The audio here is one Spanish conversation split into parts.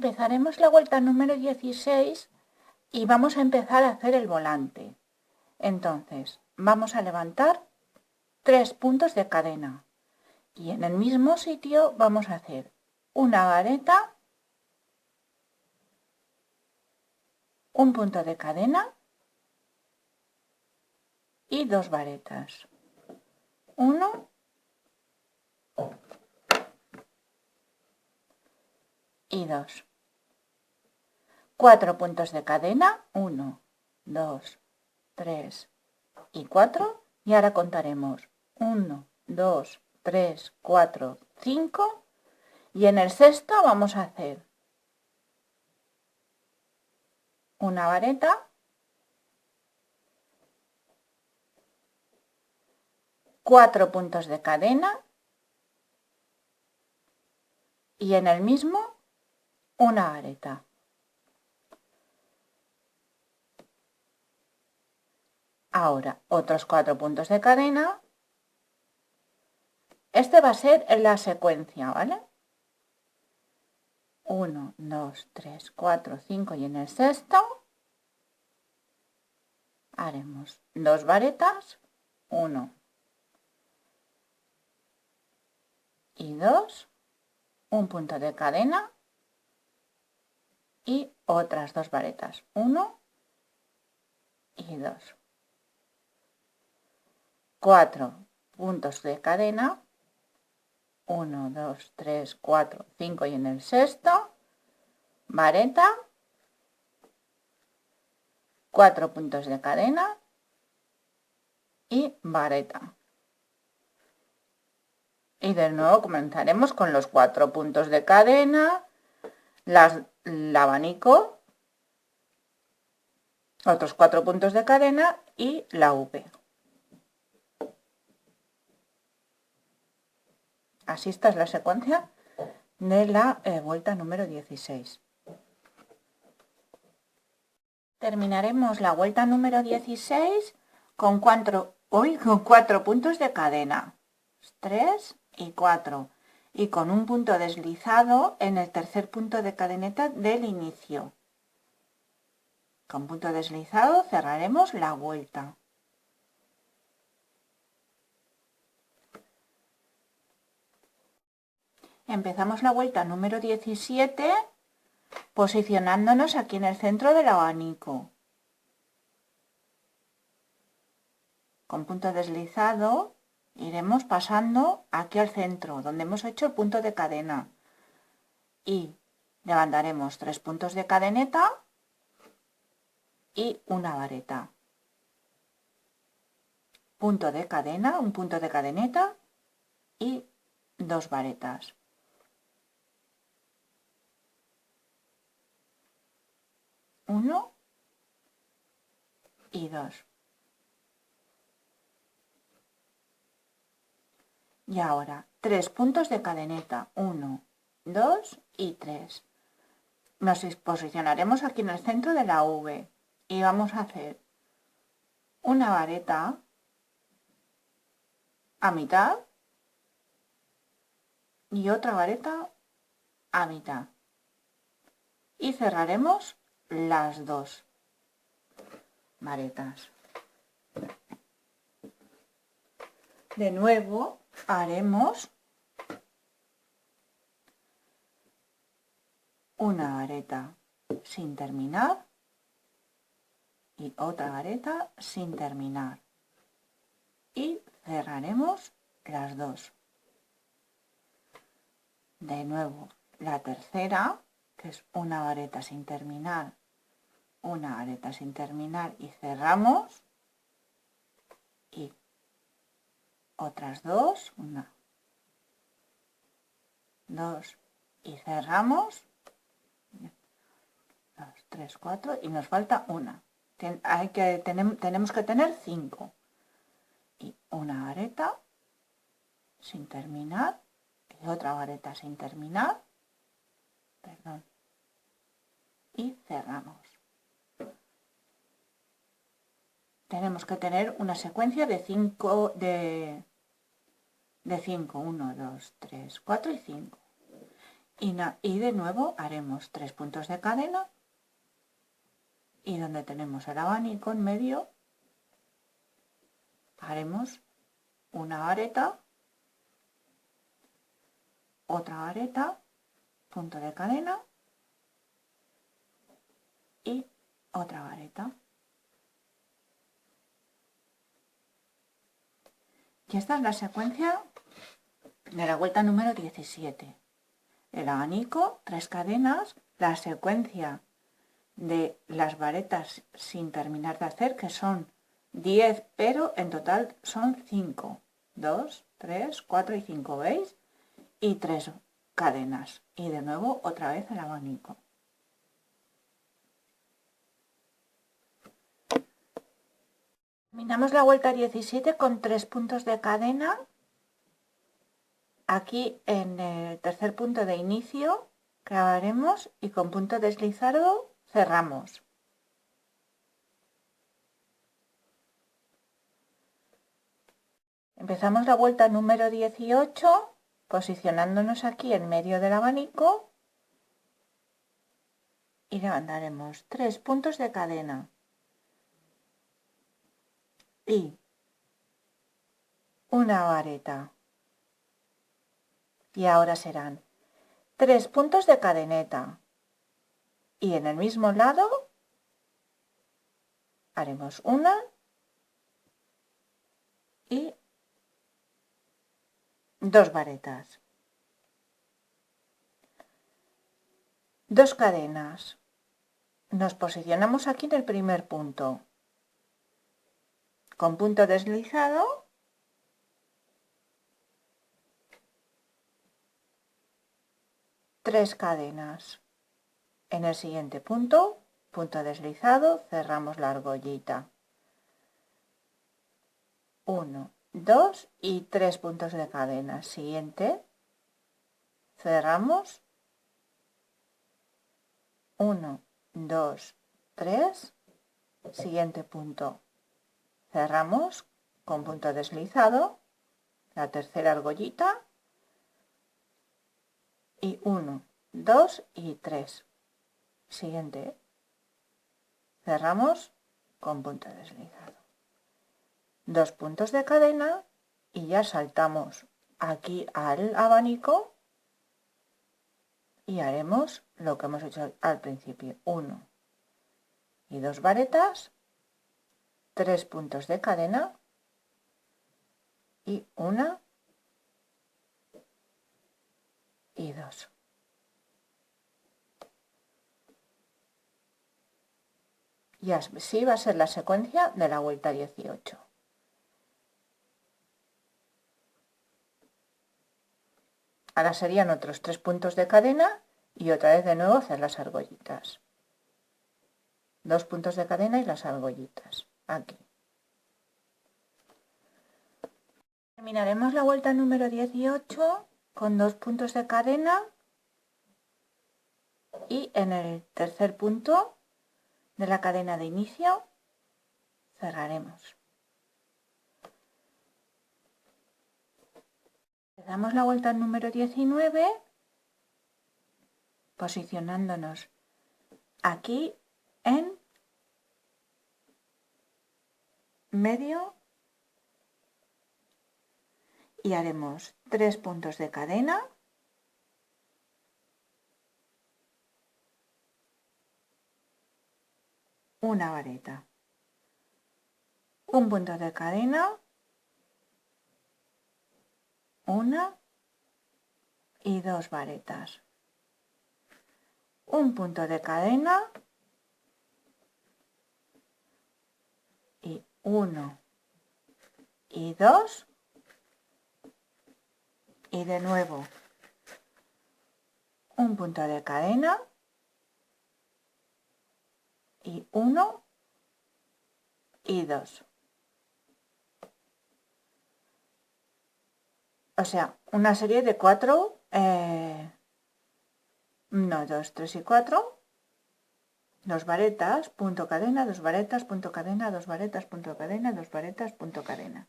empezaremos la vuelta número 16 y vamos a empezar a hacer el volante. Entonces, vamos a levantar 3 puntos de cadena y en el mismo sitio vamos a hacer una vareta, un punto de cadena y 2 varetas. 1 y 2. 4 puntos de cadena, 1, 2, 3 y 4. Y ahora contaremos 1, 2, 3, 4, 5. Y en el sexto vamos a hacer una vareta, 4 puntos de cadena y en el mismo una vareta. Ahora otros 4 puntos de cadena. Este va a ser la secuencia, ¿vale? 1, 2, 3, 4, 5 y en el sexto haremos 2 varetas, 1 y 2, un punto de cadena y otras 2 varetas, 1 y 2. 4 puntos de cadena, 1, 2, 3, 4, 5 y en el sexto, vareta, 4 puntos de cadena y vareta. Y de nuevo comenzaremos con los 4 puntos de cadena, el abanico, otros 4 puntos de cadena y la V. Así esta es la secuencia de la vuelta número 16. Terminaremos la vuelta número 16 con 4 puntos de cadena, 3 y 4, y con un punto deslizado en el tercer punto de cadeneta del inicio. Con punto deslizado cerraremos la vuelta. Empezamos la vuelta número 17 posicionándonos aquí en el centro del abanico. Con punto deslizado iremos pasando aquí al centro, donde hemos hecho el punto de cadena. Y levantaremos 3 puntos de cadeneta y una vareta. Punto de cadena, un punto de cadeneta y 2 varetas. 1 y 2. Y ahora 3 puntos de cadeneta, 1, 2 y 3. Nos posicionaremos aquí en el centro de la V y vamos a hacer una vareta a mitad y otra vareta a mitad. Y cerraremos las 2 varetas. De nuevo haremos una vareta sin terminar y otra vareta sin terminar. Y cerraremos las 2. De nuevo la tercera, que es una vareta sin terminar, una vareta sin terminar y cerramos. Y otras 2, 1, 2 y cerramos. 2, 3, 4 y nos falta una. Tenemos que tener 5. Y una vareta sin terminar y otra vareta sin terminar. Perdón. Y cerramos. Tenemos que tener una secuencia de 5, de 5, 1, 2, 3, 4 y 5. y de nuevo haremos 3 puntos de cadena y donde tenemos el abanico en medio haremos una vareta, otra vareta, punto de cadena y otra vareta. Y esta es la secuencia de la vuelta número 17. El abanico, 3 cadenas, la secuencia de las varetas sin terminar de hacer, que son 10, pero en total son 5. 2, 3, 4 y 5, ¿veis? Y 3 cadenas. Y de nuevo otra vez el abanico. Terminamos la vuelta 17 con 3 puntos de cadena. Aquí en el tercer punto de inicio clavaremos y con punto deslizado cerramos. Empezamos la vuelta número 18 posicionándonos aquí en medio del abanico y levantaremos 3 puntos de cadena y una vareta. Y ahora serán 3 puntos de cadeneta y en el mismo lado haremos una y 2 varetas, 2 cadenas. Nos posicionamos aquí en el primer punto con punto deslizado, tres cadenas. En el siguiente punto, punto deslizado, cerramos la argollita. 1, 2 y 3 puntos de cadena. Siguiente, cerramos. 1, 2, 3. Siguiente punto, cerramos con punto deslizado, la tercera argollita. Y 1, 2 y 3. Siguiente, cerramos con punto deslizado. 2 puntos de cadena y ya saltamos aquí al abanico y haremos lo que hemos hecho al principio. 1 y 2 varetas, 3 puntos de cadena y 1 y 2. Y así va a ser la secuencia de la vuelta 18. Ahora serían otros 3 puntos de cadena y otra vez de nuevo hacer las argollitas. 2 puntos de cadena y las argollitas. Aquí. Terminaremos la vuelta número 18 con 2 puntos de cadena y en el tercer punto de la cadena de inicio cerraremos. Damos la vuelta número 19 posicionándonos aquí en medio y haremos 3 puntos de cadena, una vareta, un punto de cadena, una y 2 varetas, un punto de cadena y 1 y 2 y de nuevo un punto de cadena y 1 y 2. O sea, una serie de 4, 1, 2, 3 y 4, 2 varetas, punto cadena, 2 varetas, punto cadena, 2 varetas, punto cadena, 2 varetas, punto cadena.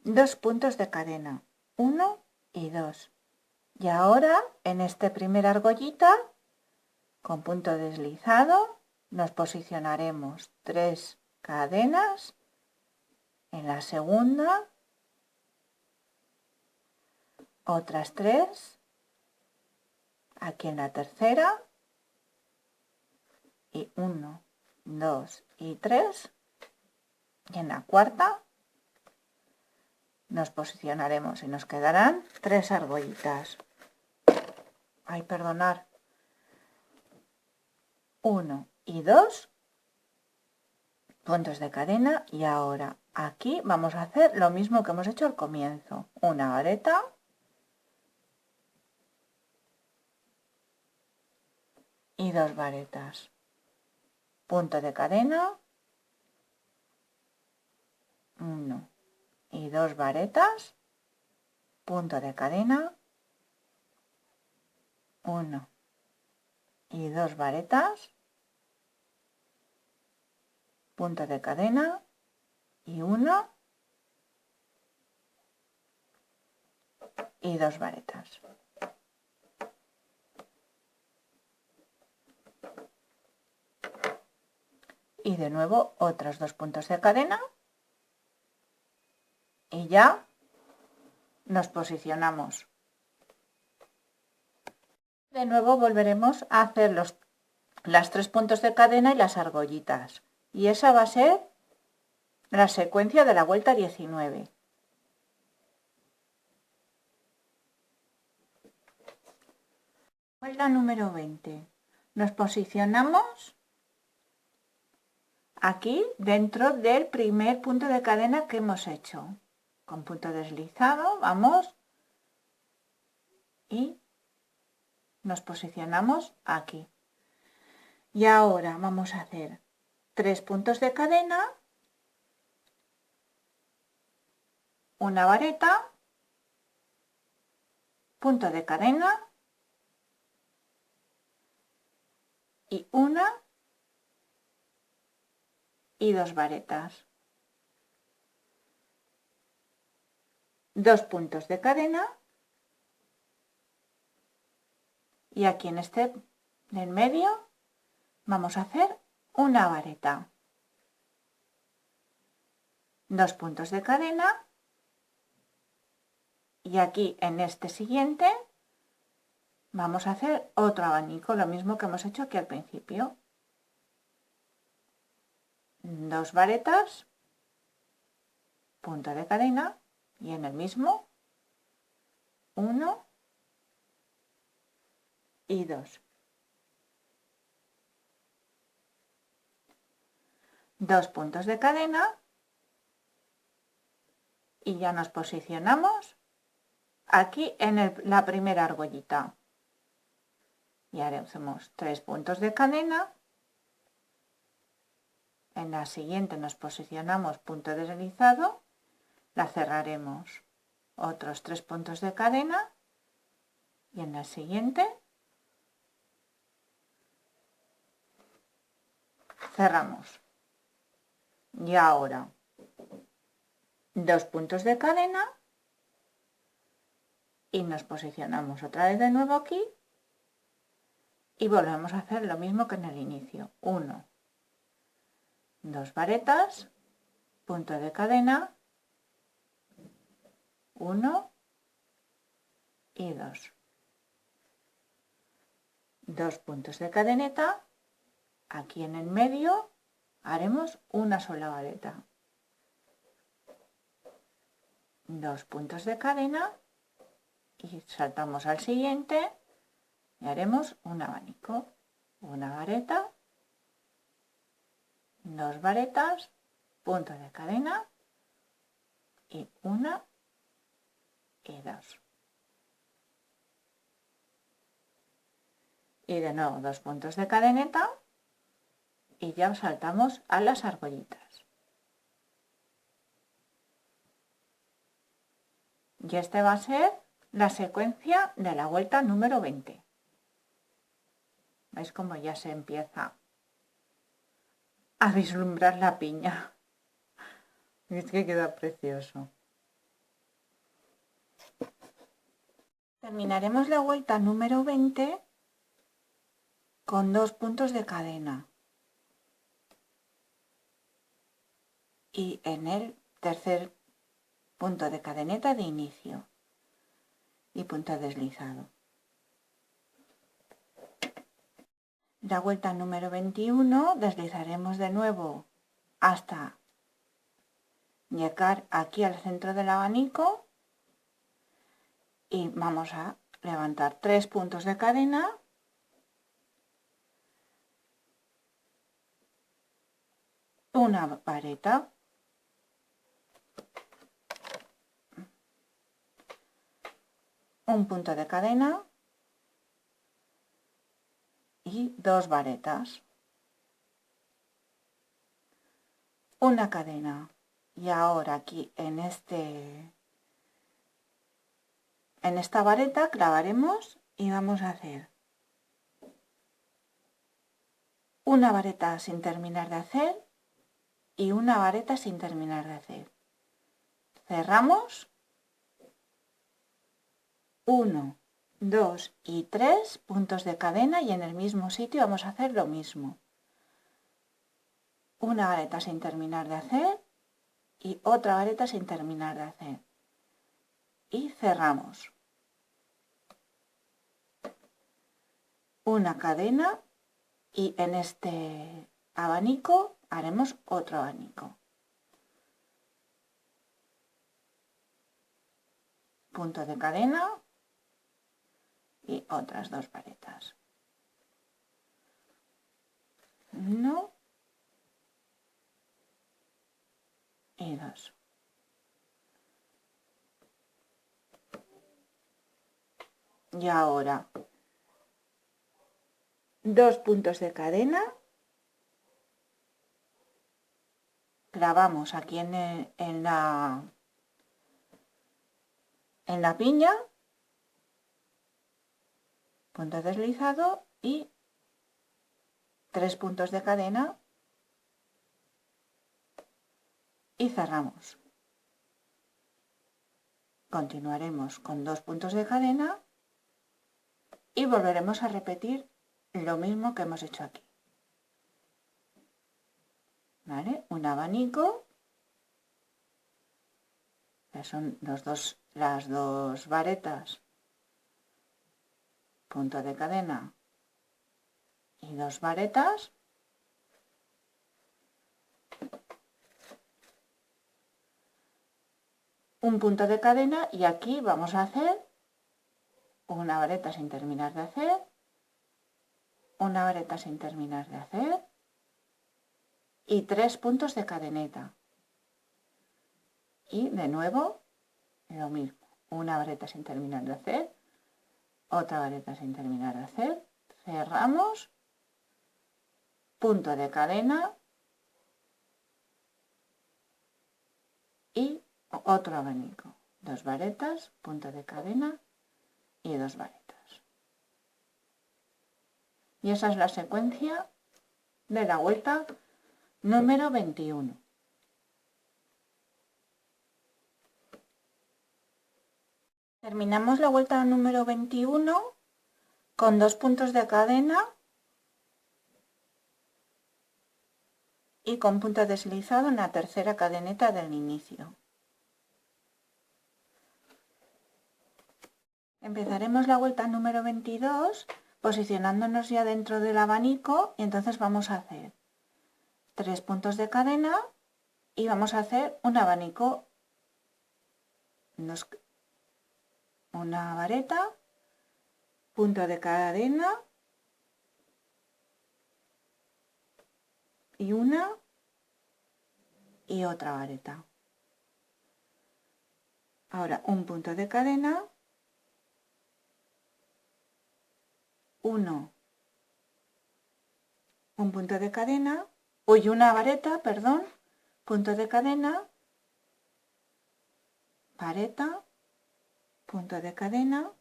2 puntos de cadena, 1 y 2. Y ahora en este primer argollita con punto deslizado nos posicionaremos 3 cadenas en la segunda, otras 3 aquí en la tercera y 1, 2 y 3, y en la cuarta nos posicionaremos y nos quedarán 3 argollitas. Ay, perdonar. 1 y 2 puntos de cadena, y ahora aquí vamos a hacer lo mismo que hemos hecho al comienzo, una vareta y 2 varetas, punto de cadena, 1 y 2 varetas, punto de cadena, 1 y 2 varetas, punto de cadena y 1 y 2 varetas. Y de nuevo otros 2 puntos de cadena y ya nos posicionamos. De nuevo volveremos a hacer las 3 puntos de cadena y las argollitas, y esa va a ser la secuencia de la vuelta 19. Vuelta número 20. Nos posicionamos aquí dentro del primer punto de cadena que hemos hecho. Con punto deslizado vamos y nos posicionamos aquí. Y ahora vamos a hacer 3 puntos de cadena, una vareta, punto de cadena y 1 y 2 varetas, 2 puntos de cadena, y aquí en este del medio vamos a hacer una vareta, 2 puntos de cadena, y aquí en este siguiente vamos a hacer otro abanico, lo mismo que hemos hecho aquí al principio, 2 varetas, punto de cadena, y en el mismo 1 y 2. 2 puntos de cadena y ya nos posicionamos aquí en la primera argollita. Y haremos 3 puntos de cadena. En la siguiente nos posicionamos punto deslizado, la cerraremos, otros 3 puntos de cadena, y en la siguiente cerramos. Y ahora 2 puntos de cadena y nos posicionamos otra vez de nuevo aquí y volvemos a hacer lo mismo que en el inicio, 1, 2 varetas, punto de cadena, 1 y 2. 2 puntos de cadeneta, aquí en el medio haremos una sola vareta, 2 puntos de cadena y saltamos al siguiente y haremos un abanico, una vareta, 2 varetas, punto de cadena y 1 y 2. Y de nuevo 2 puntos de cadeneta y ya saltamos a las argollitas. Y este va a ser la secuencia de la vuelta número 20. ¿Veis cómo ya se empieza a vislumbrar la piña? Es que queda precioso. Terminaremos la vuelta número 20 con 2 puntos de cadena y en el tercer punto de cadeneta de inicio y punto deslizado. La vuelta número 21 deslizaremos de nuevo hasta llegar aquí al centro del abanico y vamos a levantar 3 puntos de cadena, una vareta, un punto de cadena y 2 varetas, una cadena. Y ahora aquí en esta vareta clavaremos y vamos a hacer una vareta sin terminar de hacer y una vareta sin terminar de hacer. Cerramos 1, 2 y 3 puntos de cadena y en el mismo sitio vamos a hacer lo mismo. Una vareta sin terminar de hacer y otra vareta sin terminar de hacer. Y cerramos. Una cadena y en este abanico haremos otro abanico. Punto de cadena y otras 2 varetas. 1 y 2. Y ahora 2 puntos de cadena, clavamos aquí en la piña, punto deslizado y 3 puntos de cadena y cerramos. Continuaremos con 2 puntos de cadena y volveremos a repetir lo mismo que hemos hecho aquí. ¿Vale? Un abanico, que son las dos varetas, punto de cadena y 2 varetas, un punto de cadena y aquí vamos a hacer una vareta sin terminar de hacer, una vareta sin terminar de hacer y 3 puntos de cadeneta. Y de nuevo lo mismo, una vareta sin terminar de hacer, otra vareta sin terminar de hacer, cerramos, punto de cadena y otro abanico, 2 varetas, punto de cadena y 2 varetas. Y esa es la secuencia de la vuelta número 21. Terminamos la vuelta número 21 con 2 puntos de cadena y con punto deslizado en la tercera cadeneta del inicio. Empezaremos la vuelta número 22 posicionándonos ya dentro del abanico y entonces vamos a hacer 3 puntos de cadena y vamos a hacer un abanico, una vareta, punto de cadena y una y otra vareta. Ahora un punto de cadena, 1, un punto de cadena, una vareta, perdón, punto de cadena, vareta, punto de cadena,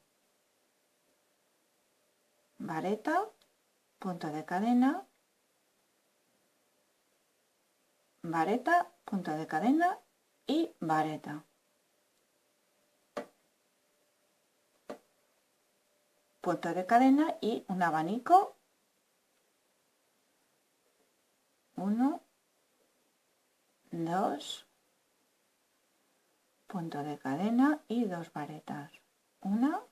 vareta, punto de cadena, vareta, punto de cadena y vareta. punto de cadena y un abanico, 1, 2, punto de cadena y 2 varetas, 1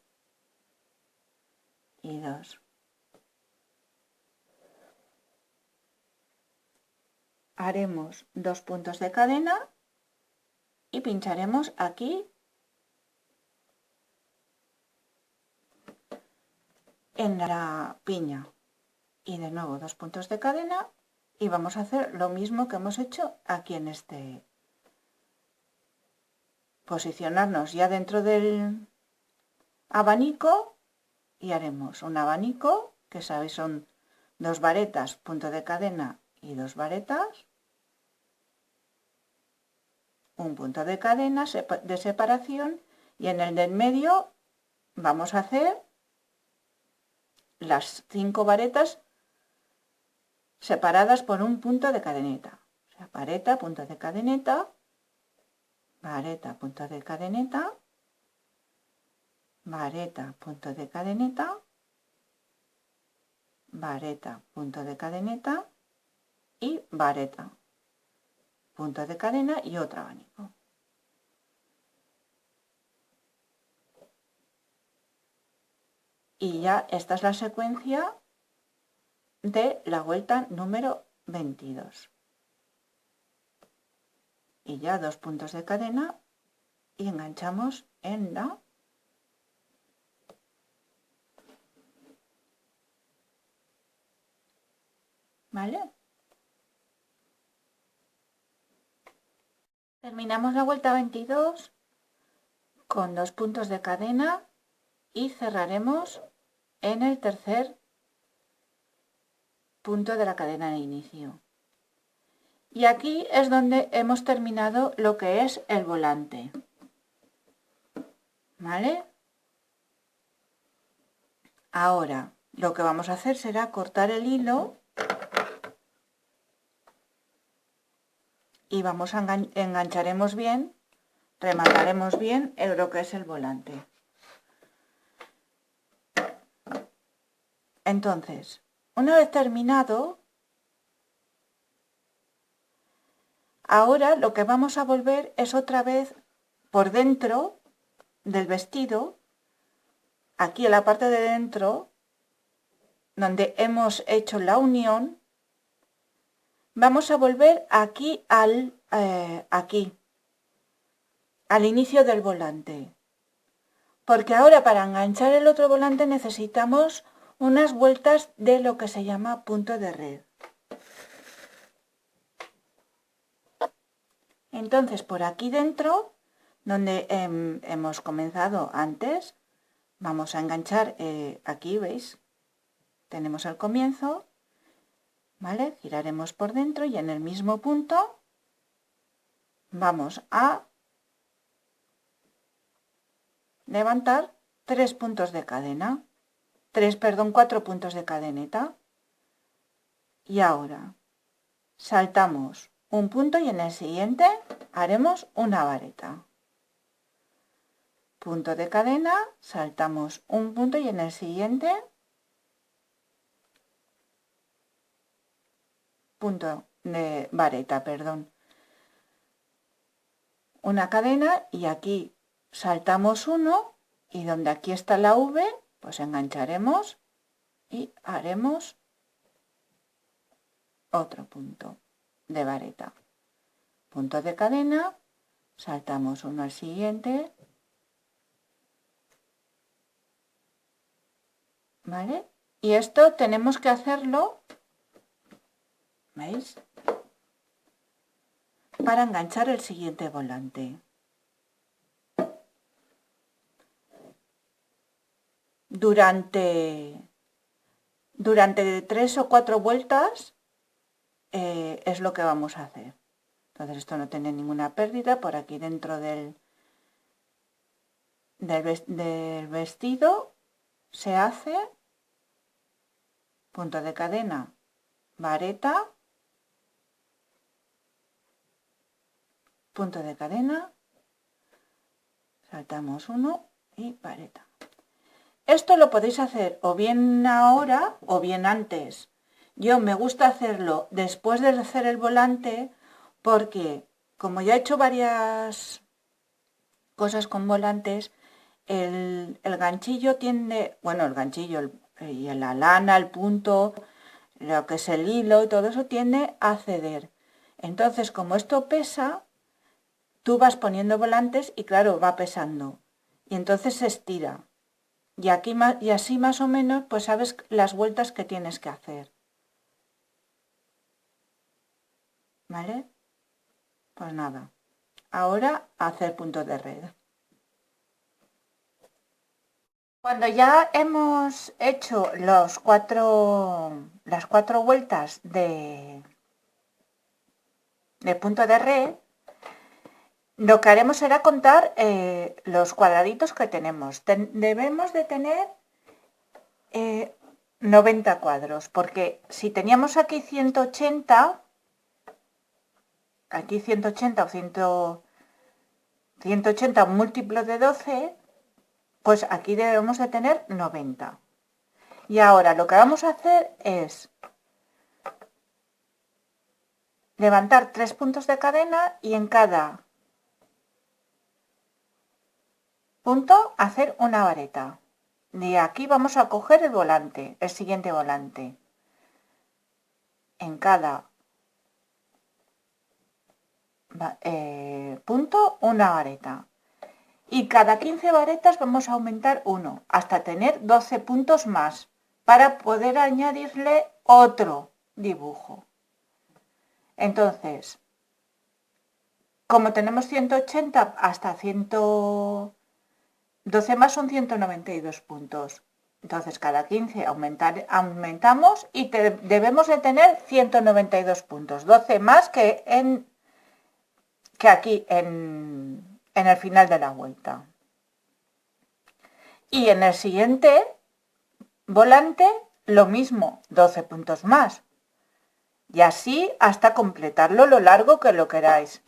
y 2. Haremos 2 puntos de cadena y pincharemos aquí en la piña y de nuevo 2 puntos de cadena y vamos a hacer lo mismo que hemos hecho aquí en este, posicionarnos ya dentro del abanico y haremos un abanico, que sabéis son 2 varetas, punto de cadena y 2 varetas, un punto de cadena de separación y en el del medio vamos a hacer las 5 varetas separadas por un punto de cadeneta. O sea, vareta, punto de cadeneta, vareta, punto de cadeneta, vareta, punto de cadeneta, vareta, punto de cadeneta y vareta, punto de cadena y otro abanico. Y ya esta es la secuencia de la vuelta número 22. Y ya 2 puntos de cadena y enganchamos en la ¿vale? Terminamos la vuelta 22 con 2 puntos de cadena y cerraremos en el tercer punto de la cadena de inicio. Y aquí es donde hemos terminado lo que es el volante. ¿Vale? Ahora lo que vamos a hacer será cortar el hilo y vamos a engancharemos bien, remataremos bien lo que es el volante. Entonces, una vez terminado, ahora lo que vamos a volver es otra vez por dentro del vestido, aquí en la parte de dentro, donde hemos hecho la unión, vamos a volver aquí al inicio del volante. Porque ahora para enganchar el otro volante necesitamos unas vueltas de lo que se llama punto de red. Entonces por aquí dentro, donde hemos comenzado antes, vamos a enganchar aquí, ¿veis? Tenemos el comienzo, ¿vale? Giraremos por dentro y en el mismo punto vamos a levantar 3 puntos de cadena, 4 puntos de cadeneta. Y ahora saltamos un punto y en el siguiente haremos una vareta. Punto de cadena, saltamos un punto y en el siguiente punto de vareta, perdón. Una cadena y aquí saltamos uno y donde aquí está la V, pues engancharemos y haremos otro punto de vareta. Punto de cadena, saltamos uno al siguiente, ¿vale? Y esto tenemos que hacerlo, ¿veis? Para enganchar el siguiente volante. Durante 3 o 4 vueltas es lo que vamos a hacer. Entonces esto no tiene ninguna pérdida. Por aquí dentro del vestido se hace punto de cadena, vareta, punto de cadena, saltamos uno y vareta. Esto lo podéis hacer o bien ahora o bien antes. Yo me gusta hacerlo después de hacer el volante porque como ya he hecho varias cosas con volantes, el ganchillo tiende, bueno, el ganchillo y la lana, el punto, lo que es el hilo y todo eso tiende a ceder. Entonces, como esto pesa, tú vas poniendo volantes y claro, va pesando. Y entonces se estira. Y aquí y así más o menos, pues sabes las vueltas que tienes que hacer. ¿Vale? Pues nada. Ahora hacer puntos de red. Cuando ya hemos hecho las cuatro vueltas de punto de red, lo que haremos será contar los cuadraditos que tenemos. Debemos de tener 90 cuadros, porque si teníamos aquí 180, aquí 180 o 180 un múltiplo de 12, pues aquí debemos de tener 90. Y ahora lo que vamos a hacer es levantar 3 puntos de cadena y en cada punto hacer una vareta. De aquí vamos a coger el volante, el siguiente volante. En cada punto una vareta. Y cada 15 varetas vamos a aumentar uno hasta tener 12 puntos más para poder añadirle otro dibujo. Entonces, como tenemos 180 hasta 112 más son 192 puntos. Entonces cada 15 aumentamos y debemos de tener 192 puntos, 12 más que aquí en el final de la vuelta. Y en el siguiente volante lo mismo, 12 puntos más. Y así hasta completarlo lo largo que lo queráis.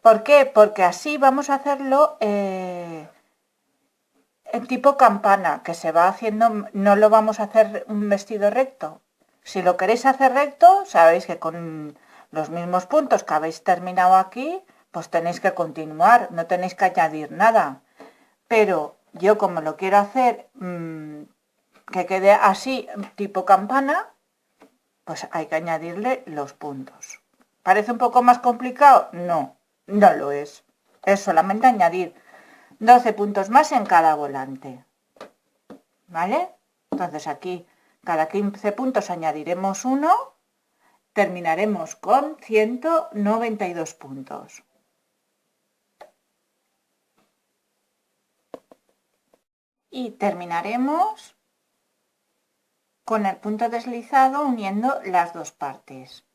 ¿Por qué? Porque así vamos a hacerlo en tipo campana, que se va haciendo, no lo vamos a hacer un vestido recto. Si lo queréis hacer recto, sabéis que con los mismos puntos que habéis terminado aquí, pues tenéis que continuar, no tenéis que añadir nada. Pero yo como lo quiero hacer que quede así, tipo campana, pues hay que añadirle los puntos. ¿Parece un poco más complicado? No, no lo es. Es solamente añadir 12 puntos más en cada volante. ¿Vale? Entonces aquí cada 15 puntos añadiremos uno, terminaremos con 192 puntos. Y terminaremos con el punto deslizado uniendo las dos partes.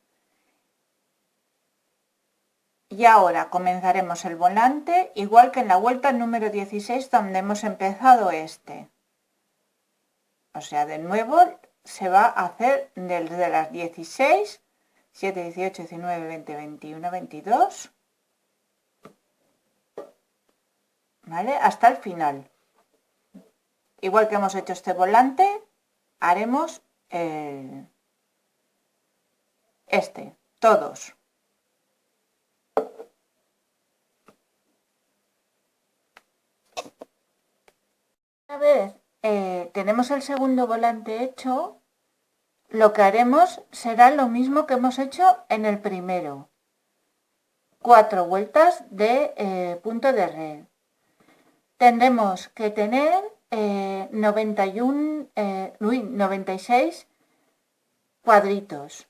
Y ahora comenzaremos el volante igual que en la vuelta número 16 donde hemos empezado este. O sea, de nuevo se va a hacer desde las 16, 7, 18, 19, 20, 21, 22, ¿vale? Hasta el final. Igual que hemos hecho este volante, haremos todos. Una vez tenemos el segundo volante hecho, lo que haremos será lo mismo que hemos hecho en el primero. 4 vueltas de punto de red. Tendremos que tener 96 cuadritos,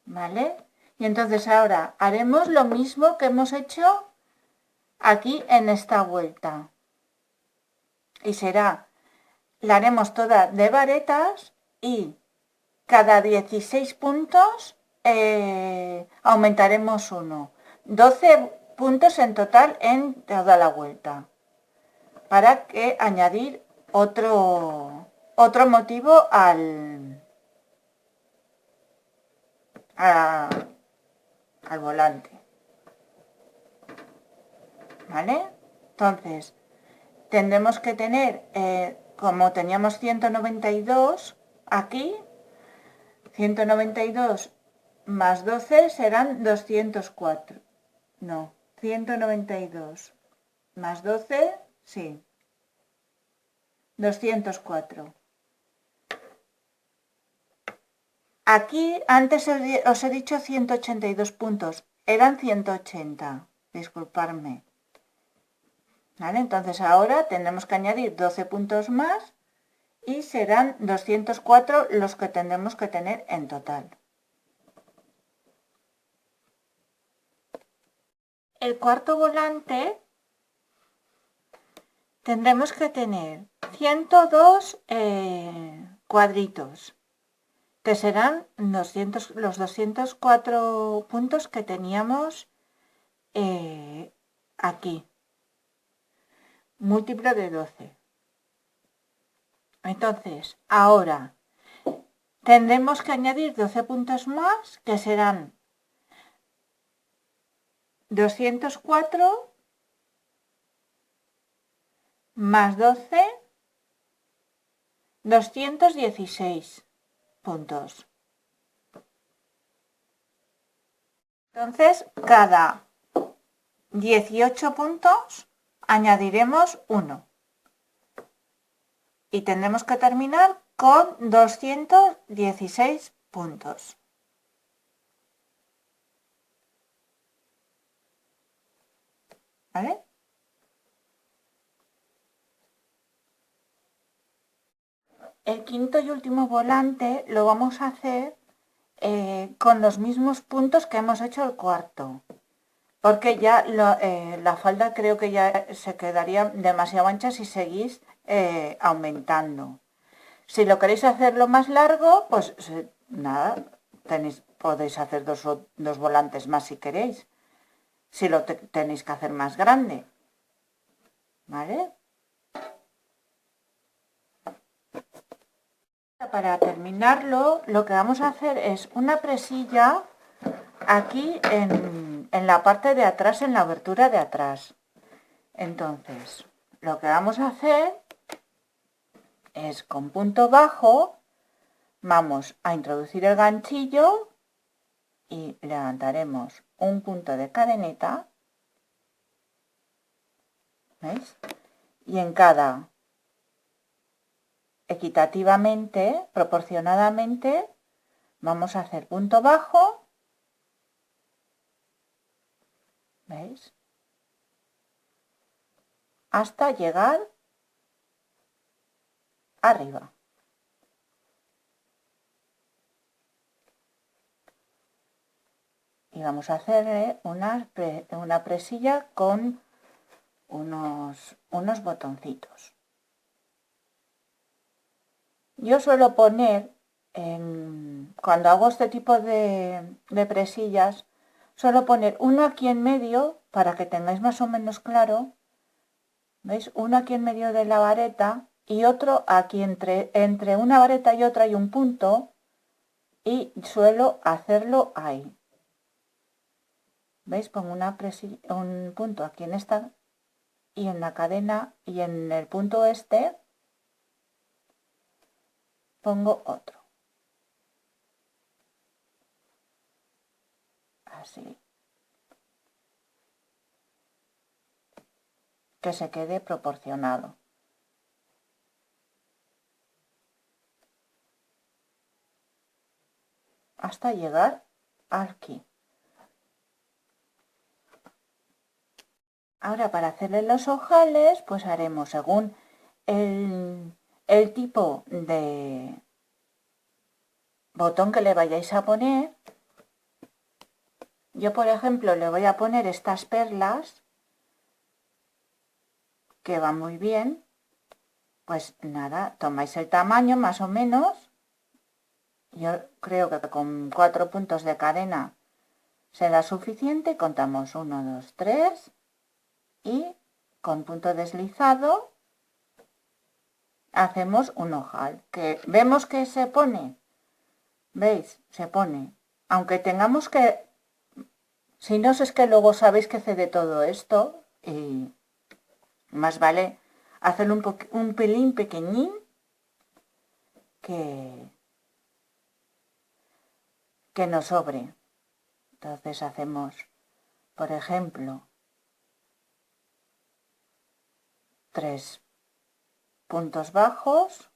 ¿vale? Y entonces ahora haremos lo mismo que hemos hecho aquí en esta vuelta. Y será, la haremos toda de varetas y cada 16 puntos aumentaremos uno. 12 puntos en total en toda la vuelta. Para que añadir otro motivo al volante. ¿Vale? Entonces, tendremos que tener como teníamos 192 aquí, 192 más 12 serán 204. No, 192 más 12, sí, 204. Aquí antes os he dicho 182 puntos, eran 180, disculparme. ¿Vale? Entonces ahora tendremos que añadir 12 puntos más y serán 204 los que tendremos que tener en total. El cuarto volante tendremos que tener 102 cuadritos, que serán los 204 puntos que teníamos aquí, múltiplo de 12. Entonces, ahora tendremos que añadir 12 puntos más, que serán 204 más 12, 216 puntos. Entonces, cada 18 puntos añadiremos 1. Y tendremos que terminar con 216 puntos. ¿Vale? El quinto y último volante lo vamos a hacer con los mismos puntos que hemos hecho el cuarto, porque ya la falda creo que ya se quedaría demasiado ancha si seguís aumentando. Si lo queréis hacerlo más largo, pues nada, podéis hacer dos volantes más si queréis, si lo tenéis que hacer más grande, ¿vale? Para terminarlo, lo que vamos a hacer es una presilla aquí en la parte de atrás, en la abertura de atrás. Entonces, lo que vamos a hacer es con punto bajo, vamos a introducir el ganchillo y levantaremos un punto de cadeneta, ¿veis? Y en cada, equitativamente, proporcionadamente, vamos a hacer punto bajo, ¿veis? Hasta llegar arriba. Y vamos a hacerle una presilla con unos botoncitos. Yo suelo poner, cuando hago este tipo de presillas, suelo poner uno aquí en medio para que tengáis más o menos claro. ¿Veis? Uno aquí en medio de la vareta y otro aquí entre una vareta y otra hay un punto y suelo hacerlo ahí. ¿Veis? Pongo un punto aquí en esta y en la cadena y en el punto este pongo otro. Así. Que se quede proporcionado. Hasta llegar aquí. Ahora para hacerle los ojales, pues haremos según el tipo de botón que le vayáis a poner. Yo, por ejemplo, le voy a poner estas perlas, que van muy bien. Pues nada, tomáis el tamaño más o menos. Yo creo que con 4 puntos de cadena será suficiente. Contamos 1, 2, 3 y con punto deslizado hacemos un ojal, que vemos que se pone, ¿veis? Se pone, aunque tengamos que, si no es que luego sabéis que cede todo esto y más vale hacerlo un pelín pequeñín que nos sobre. Entonces hacemos, por ejemplo, 3 puntos bajos,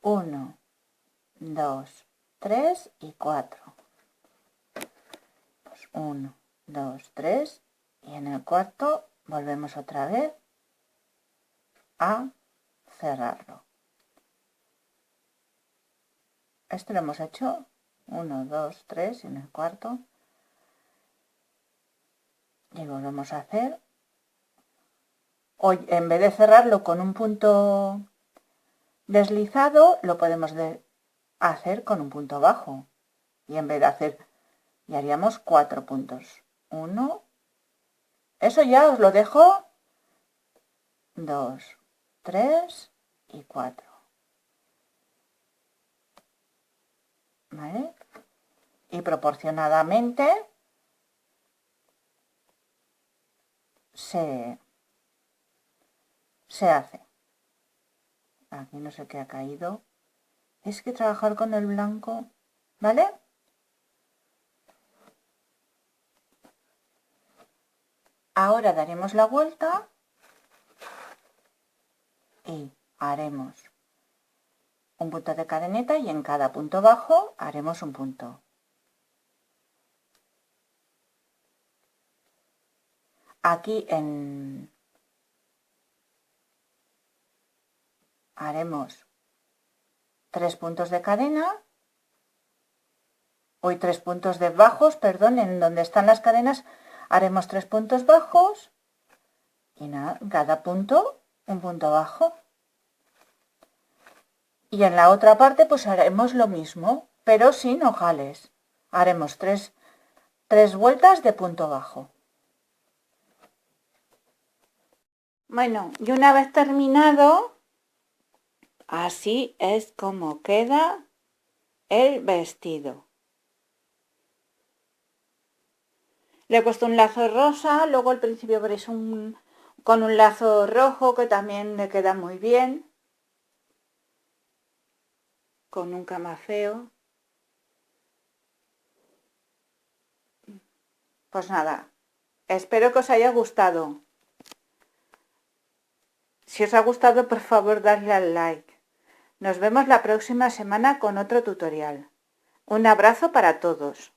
1, 2, 3 y 4. Pues 1, 2, 3 y en el cuarto volvemos otra vez a cerrarlo. Esto lo hemos hecho 1, 2, 3 y en el cuarto. Y volvemos a hacer. Hoy, en vez de cerrarlo con un punto deslizado, lo podemos hacer con un punto bajo. Y en vez de hacer, y haríamos 4 puntos. 1. Eso ya os lo dejo. 2, 3 y 4. ¿Vale? Y proporcionadamente se hace. Aquí no sé qué ha caído. Es que trabajar con el blanco, ¿vale? Ahora daremos la vuelta y haremos un punto de cadeneta y en cada punto bajo haremos un punto. Aquí haremos 3 puntos de cadena, hoy 3 puntos de bajos, perdón, en donde están las cadenas haremos 3 puntos bajos y nada, cada punto un punto bajo. Y en la otra parte pues haremos lo mismo, pero sin ojales. Haremos 3 vueltas de punto bajo. Bueno, y una vez terminado, así es como queda el vestido. Le he puesto un lazo rosa, luego al principio veréis con un lazo rojo que también le queda muy bien. Con un camafeo. Pues nada, espero que os haya gustado. Si os ha gustado, por favor, dadle al like. Nos vemos la próxima semana con otro tutorial. Un abrazo para todos.